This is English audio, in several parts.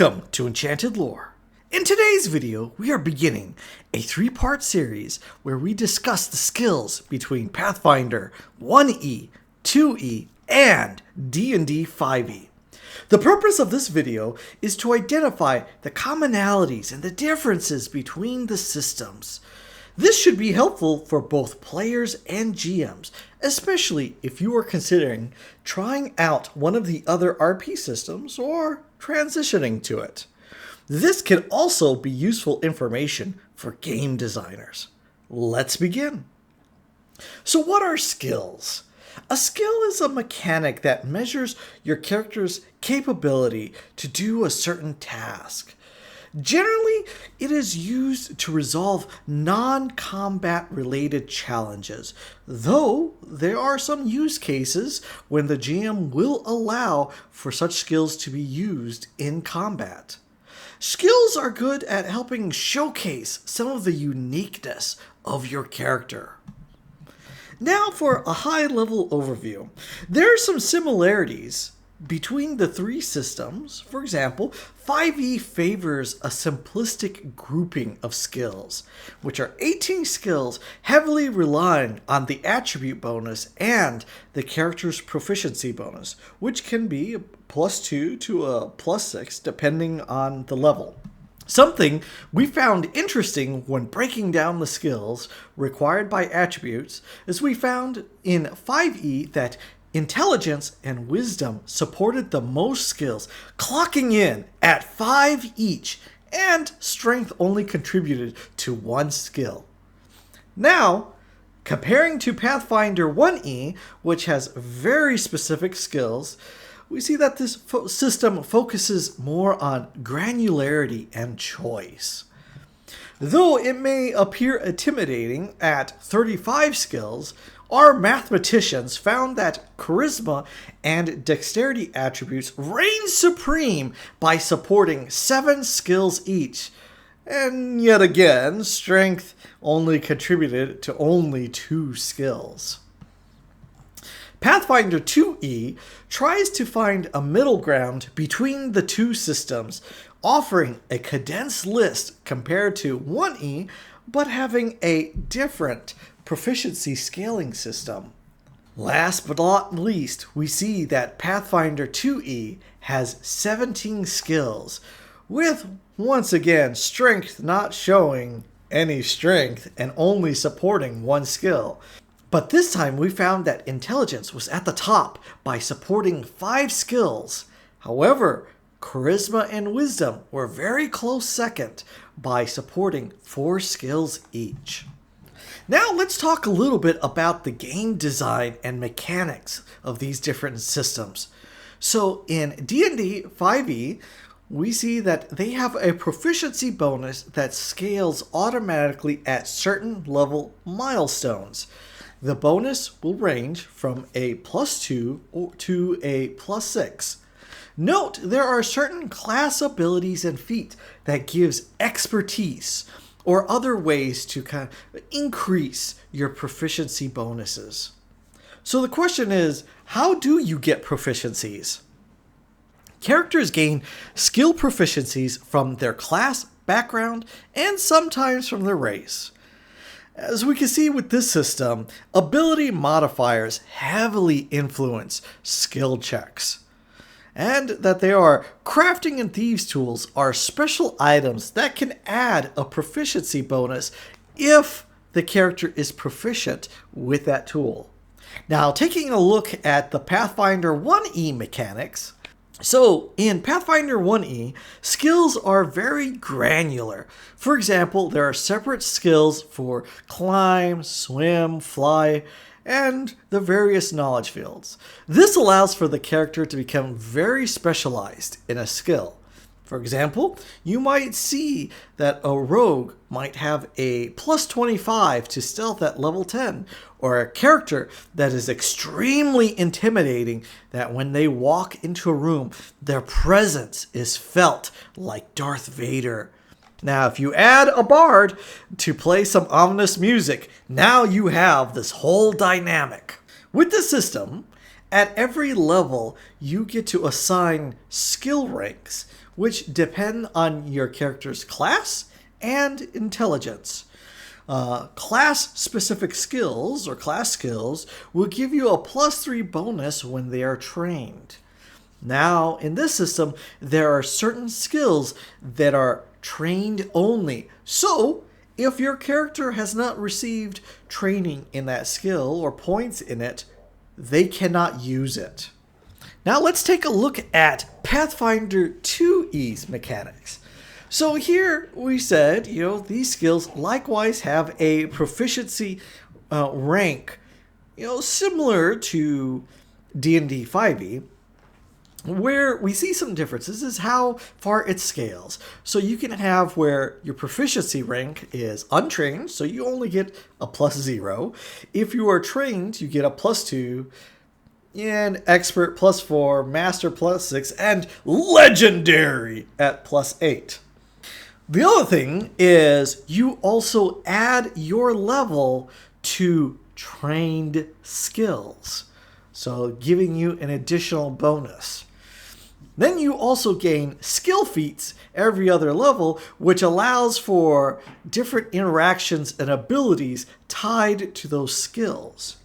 Welcome to Enchanted Lore. In today's video, we are beginning a three-part series where we discuss the skills between Pathfinder 1E, 2E, and D&D 5E. The purpose of this video is to identify the commonalities and the differences between the systems. This should be helpful for both players and GMs, especially if you are considering trying out one of the other RP systems or transitioning to it. This can also be useful information for game designers. Let's begin. So what are skills? A skill is a mechanic that measures your character's capability to do a certain task. Generally, it is used to resolve non-combat related challenges, though there are some use cases when the GM will allow for such skills to be used in combat. Skills are good at helping showcase some of the uniqueness of your character. Now for a high-level overview. There are some similarities between the three systems. For example, 5e favors a simplistic grouping of skills, which are 18 skills heavily relying on the attribute bonus and the character's proficiency bonus, which can be a +2 to a +6 depending on the level. Something we found interesting when breaking down the skills required by attributes is we found in 5e that intelligence and wisdom supported the most skills, clocking in at 5 each, and strength only contributed to 1 skill. Now, comparing to Pathfinder 1E, which has very specific skills, we see that this system focuses more on granularity and choice. Though it may appear intimidating at 35 skills, our mathematicians found that charisma and dexterity attributes reign supreme by supporting 7 skills each. And yet again, strength only contributed to only 2 skills. Pathfinder 2E tries to find a middle ground between the two systems, offering a condensed list compared to 1E, but having a different proficiency scaling system. Last but not least, we see that Pathfinder 2E has 17 skills, with once again strength not showing any strength and only supporting 1 skill. But this time we found that intelligence was at the top by supporting 5 skills. However, charisma and wisdom were very close second by supporting 4 skills each. Now let's talk a little bit about the game design and mechanics of these different systems. So in D&D 5e, we see that they have a proficiency bonus that scales automatically at certain level milestones. The bonus will range from a +2 to a +6. Note, there are certain class abilities and feats that gives expertise or other ways to kind of increase your proficiency bonuses. So the question is, how do you get proficiencies? Characters gain skill proficiencies from their class, background, and sometimes from their race. As we can see with this system, ability modifiers heavily influence skill checks. And that they are crafting and thieves tools are special items that can add a proficiency bonus if the character is proficient with that tool. Now, taking a look at the Pathfinder 1E mechanics. So, in Pathfinder 1E, skills are very granular. For example, there are separate skills for climb, swim, fly, and the various knowledge fields. This allows for the character to become very specialized in a skill. For example, you might see that a rogue might have a +25 to stealth at level 10, or a character that is extremely intimidating that when they walk into a room, their presence is felt like Darth Vader. Now, if you add a bard to play some ominous music, now you have this whole dynamic. With this system, At every level, you get to assign skill ranks, which depend on your character's class and intelligence. Class-specific skills, or class skills, will give you a +3 bonus when they are trained. Now, in this system, there are certain skills that are trained only. So, if your character has not received training in that skill or points in it, they cannot use it. Now let's take a look at Pathfinder 2E's mechanics. So here we said, these skills likewise have a proficiency rank, similar to D&D 5e. Where we see some differences is how far it scales. So you can have where your proficiency rank is untrained, so you only get a +0. If you are trained, you get a +2, and expert +4, master +6, and legendary at +8. The other thing is you also add your level to trained skills, so giving you an additional bonus. Then you also gain skill feats every other level, which allows for different interactions and abilities tied to those skills.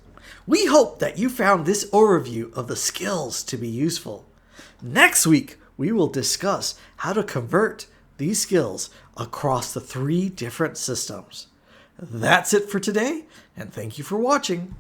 We hope that you found this overview of the skills to be useful. Next week, we will discuss how to convert these skills across the 3 different systems. That's it for today, and thank you for watching.